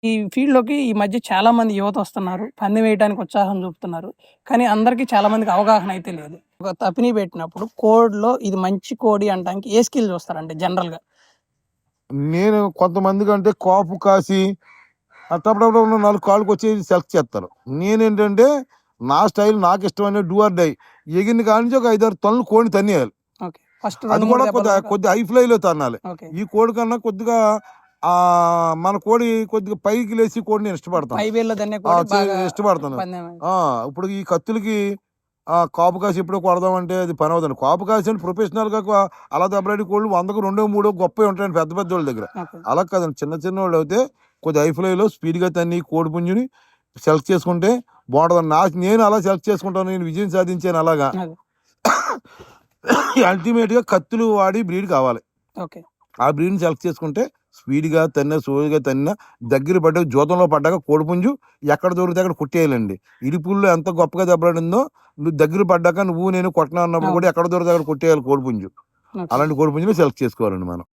ఈ ఫీల్డ్‌లోకి ఈ మధ్య చాలామంది యువత వస్తున్నారు. పందెం వేయడానికి ఉత్సాహం చూపుతున్నారు. కానీ అందరికీ చాలా మందికి అవగాహన అయితే లేదు. ఒక తపిని పెట్టినప్పుడు కోడ్‌లో ఇది మంచి కోడి అనటానికి ఏ స్కిల్ చూస్తారంటే జనరల్‌గా? నేను కొంతమందికంటే కాపు కాసి అట్టప్పుడప్పుడు 4 కాళ్ళకొచ్చి సెలెక్ట్ చేస్తారు. నేనేంటంటే నా స్టైల్ నాకు ఇష్టమైన డూ ఆర్ డై. ఎగిరిన కాడి నుంచి ఒక 5, 6 టన్నులు కోడిని తన్నేయాలి. ఓకే. ఫస్ట్ అది 2, కూడా 3 దెబ్బల దాకా కొద్దిగా హై ఫ్లైలో తన్నాలి. ఓకే. ఈ కోడి కన్నా కొద్దిగా మన కోడి కొద్దిగా పైకి లేచి కోడి నేను ఇష్టపడతాను. హైవేలో దన్నే కోడి బాగా ఇష్టపడతాను. పందెం ఇప్పుడు ఈ కత్తులకి కాపు కాసి ఎప్పుడో కొడదామంటే అది పని అవుతుంది. కాపు కాసి అంటే ప్రొఫెషనల్గా అలా దెబ్బలాడి కోళ్ళు 100కు 2, 3 గొప్పవి ఉంటాయండి పెద్ద పెద్ద వాళ్ళ దగ్గర. ఓకే. అలా కాదండి, చిన్న చిన్న వాళ్ళు అయితే కొద్దిగా హై ఫ్లైలో స్పీడ్గా తన్ని కోడి పుంజుని సెలెక్ట్ చేసుకుంటే బాగుంటుంది. నేను అలా సెలెక్ట్ చేసుకుంటాను. నేను విజయం సాధించాను అలాగా. అదే. అల్టిమేట్గా కత్తులు వాడి బ్రీడ్ కావాలి. ఓకే. ఆ బ్రీడ్ని సెలెక్ట్ చేసుకుంటే స్పీడ్గా తన్న సోయిగా తన్న దగ్గర పడ్డ జూతంలో పడ్డాక కోడిపుంజు ఎక్కడ దొరికితే అక్కడ కొట్టేయాలండి. ఇరుపుల్లో ఎంత గొప్పగా దెబ్బలాడిందో నువ్వు దగ్గర పడ్డాక నువ్వు నేను కొట్టనా అన్నప్పుడు కూడా ఎక్కడ దొరికితే అక్కడ కొట్టేయాలి కోడిపుంజు. ఓకే. అలాంటి కోడిపుంజుని సెలెక్ట్ చేసుకోవాలండి మనం.